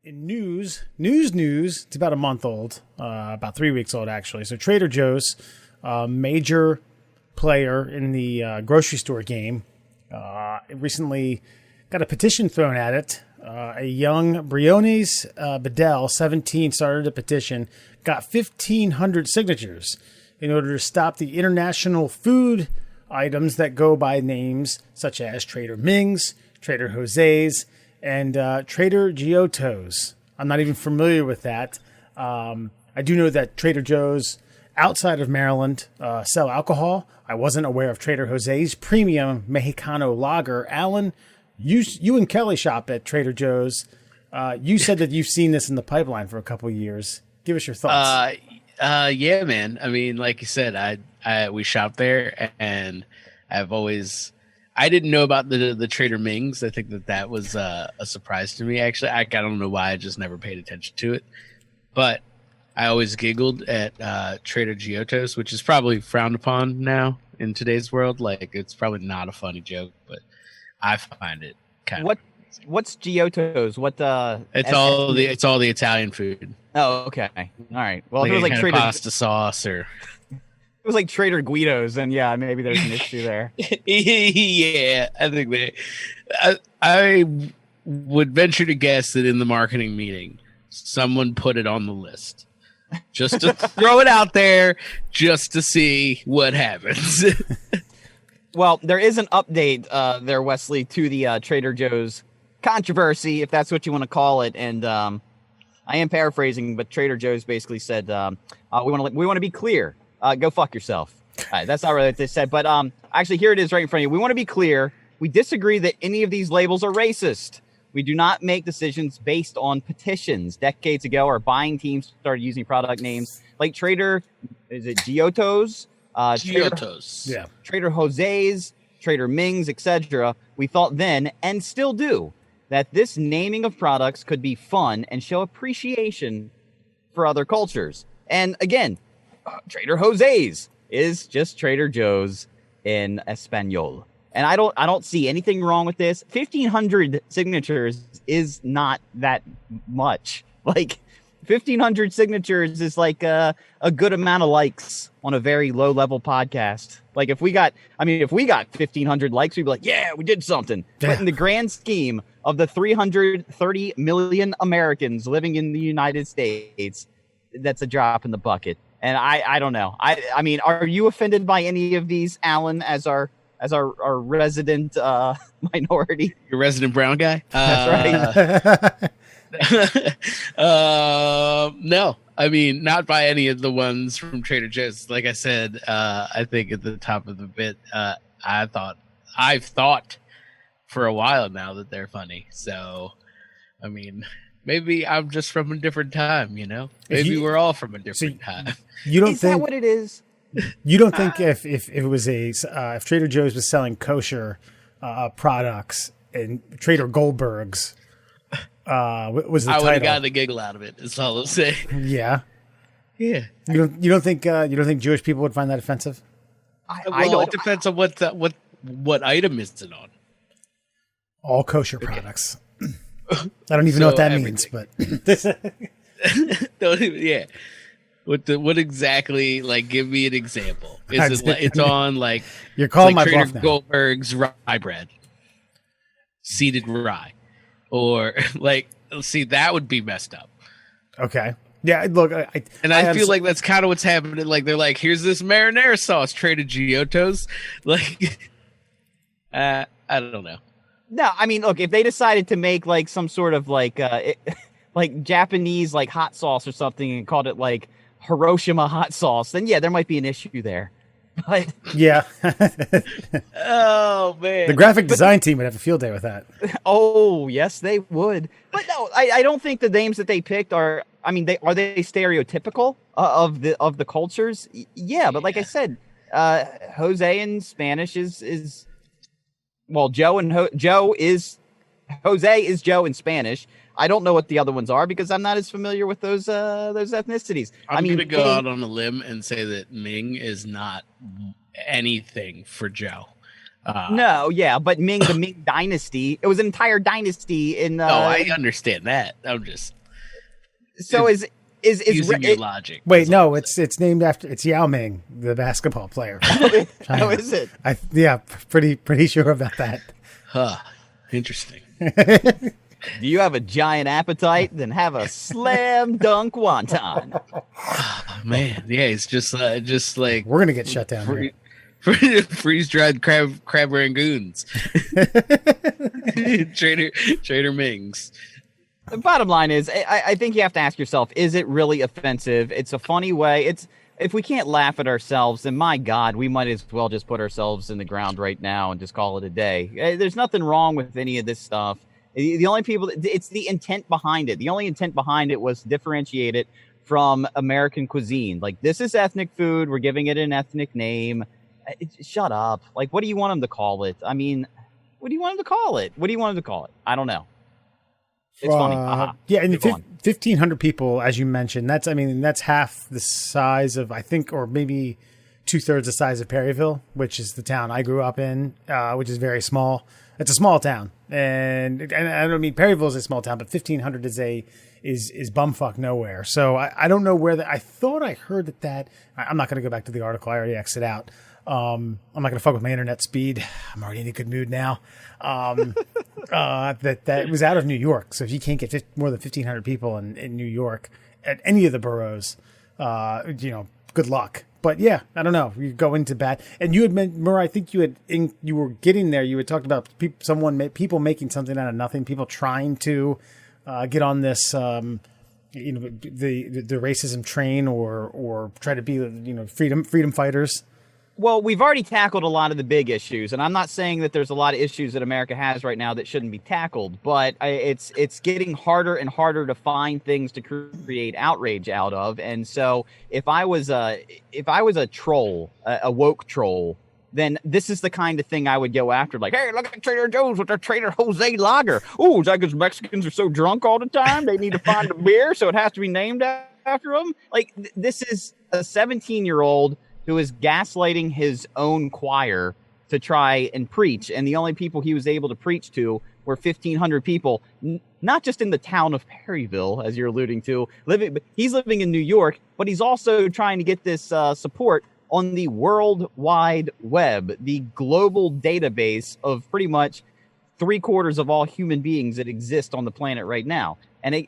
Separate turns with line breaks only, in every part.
In news, it's about a month old, about 3 weeks old, actually. So Trader Joe's, major player in the grocery store game, recently got a petition thrown at it. A young Briones Bedell, 17, started a petition, got 1,500 signatures in order to stop the international food items that go by names such as Trader Ming's, Trader Jose's, and Trader Giotto's. I'm not even familiar with that. I do know that Trader Joe's outside of Maryland sell alcohol. I wasn't aware of Trader Jose's premium Mexicano lager. Alan, you and Kelly shop at Trader Joe's. You said that you've seen this in the pipeline for a couple of years. Give us your thoughts.
Yeah, man. I mean, like you said, we shop there, and I didn't know about the Trader Ming's. I think that was a surprise to me. Actually, I don't know why. I just never paid attention to it. But I always giggled at Trader Giotto's, which is probably frowned upon now in today's world. Like, it's probably not a funny joke, but I find it kind of.
What's Giotto's?
It's all the Italian food.
Oh, okay. All right. Well,
like
if it was like Trader
pasta sauce or.
It was like Trader Guido's, and yeah, maybe there's an issue there.
Yeah, I think I would venture to guess that in the marketing meeting, someone put it on the list just to throw it out there, just to see what happens.
Well, there is an update there, Wesley, to the Trader Joe's controversy, if that's what you want to call it, and I am paraphrasing, but Trader Joe's basically said, "We want to be clear." Go fuck yourself. That's not really what they said. But actually, here it is right in front of you. We want to be clear. We disagree that any of these labels are racist. We do not make decisions based on petitions. Decades ago, our buying teams started using product names like Giotto's?
Giotto's.
Yeah.
Trader Jose's, Trader Ming's, etc. We thought then, and still do, that this naming of products could be fun and show appreciation for other cultures. And again, Trader Jose's is just Trader Joe's in Espanol. And I don't see anything wrong with this. 1,500 signatures is not that much. Like, 1,500 signatures is like a good amount of likes on a very low-level podcast. Like, if we got 1,500 likes, we'd be like, yeah, we did something. Yeah. But in the grand scheme of the 330 million Americans living in the United States, that's a drop in the bucket. And I don't know. I mean, are you offended by any of these, Alan, as our resident minority?
Your resident brown guy?
That's right.
No. I mean, not by any of the ones from Trader Joe's. Like I said, I think at the top of the bit, I've thought for a while now that they're funny. So, I mean, maybe I'm just from a different time, you know? Maybe we're all from a different time.
You don't
is
think
that what it is?
You don't think if it was if Trader Joe's was selling kosher products and Trader Goldberg's was the title?
I would have gotten a giggle out of it. That's all I'm saying.
Yeah.
Yeah.
You don't think Jewish people would find that offensive?
I don't.
It depends on what item is it on.
All kosher products. I don't even know what that means, but
yeah. What exactly? Like, give me an example. Is it? It's on like
you're calling my
Trader
bluff now.
Goldberg's rye bread, seeded rye, or like, see, that would be messed up.
Okay. Yeah. Look,
I feel like that's kind of what's happening. Like, they're like, here's this marinara sauce, Trader Giotto's. Like, I don't know.
No, I mean, look, if they decided to make like some sort of like Japanese like hot sauce or something and called it like Hiroshima hot sauce, then yeah, there might be an issue there. But
yeah.
Oh man,
the graphic design team would have a field day with that.
Oh yes, they would. But no, I don't think the names that they picked are. I mean, are they stereotypical of the cultures? Yeah, but like I said, Jose in Spanish is. Well, Joe is Jose is Joe in Spanish. I don't know what the other ones are because I'm not as familiar with those ethnicities.
I'm going to go out on a limb and say that Ming is not anything for Joe.
No, yeah, but the Ming dynasty, it was an entire dynasty in.
Oh, I understand that. I'm just
so is
using your logic.
Wait, no, it's named after Yao Ming, the basketball player.
How is it?
Pretty sure about that.
Huh. Interesting.
Do you have a giant appetite? Then have a slam dunk wonton.
Oh, man, yeah, it's just like
We're gonna get shut down.
freeze dried crab rangoons. Trader Ming's.
The bottom line is, I think you have to ask yourself: is it really offensive? It's a funny way. If we can't laugh at ourselves, then my God, we might as well just put ourselves in the ground right now and just call it a day. There's nothing wrong with any of this stuff. The only people, it's the intent behind it. The only intent behind it was to differentiate it from American cuisine. Like, this is ethnic food. We're giving it an ethnic name. Shut up. Like, what do you want them to call it? I mean, what do you want them to call it? What do you want them to call it? I don't know. It's funny.
Yeah, and 1,500 people, as you mentioned. That's half the size of, I think, or maybe 2/3 the size of Perryville, which is the town I grew up in, which is very small. It's a small town, and I don't mean Perryville is a small town, but 1,500 is bumfuck nowhere. So I don't know where that. I thought I heard that. I'm not going to go back to the article. I already exited out. I'm not going to fuck with my internet speed. I'm already in a good mood now. That was out of New York. So if you can't get more than 1,500 people in New York at any of the boroughs, good luck. But yeah, I don't know. You go into bat, and you had Murray. I think you were getting there. You had talked about people making something out of nothing. People trying to get on this, the racism train, or try to be freedom fighters.
Well, we've already tackled a lot of the big issues, and I'm not saying that there's a lot of issues that America has right now that shouldn't be tackled, but it's getting harder and harder to find things to create outrage out of. And so, if I was a troll, a woke troll, then this is the kind of thing I would go after. Like, hey, look at Trader Joe's with their Trader Jose lager. Oh, is that because Mexicans are so drunk all the time? They need to find a beer, so it has to be named after them. Like, this is a 17-year-old who is gaslighting his own choir to try and preach. And the only people he was able to preach to were 1,500 people, not just in the town of Perryville, as you're alluding to. He's living in New York, but he's also trying to get this support on the World Wide Web, the global database of pretty much 3/4 of all human beings that exist on the planet right now. And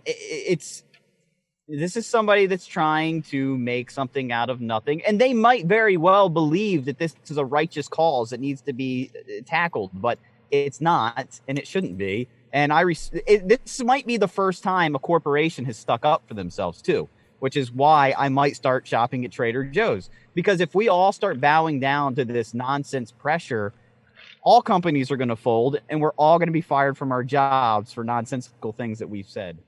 this is somebody that's trying to make something out of nothing. And they might very well believe that this is a righteous cause that needs to be tackled, but it's not, and it shouldn't be. And this might be the first time a corporation has stuck up for themselves, too, which is why I might start shopping at Trader Joe's. Because if we all start bowing down to this nonsense pressure, all companies are going to fold, and we're all going to be fired from our jobs for nonsensical things that we've said.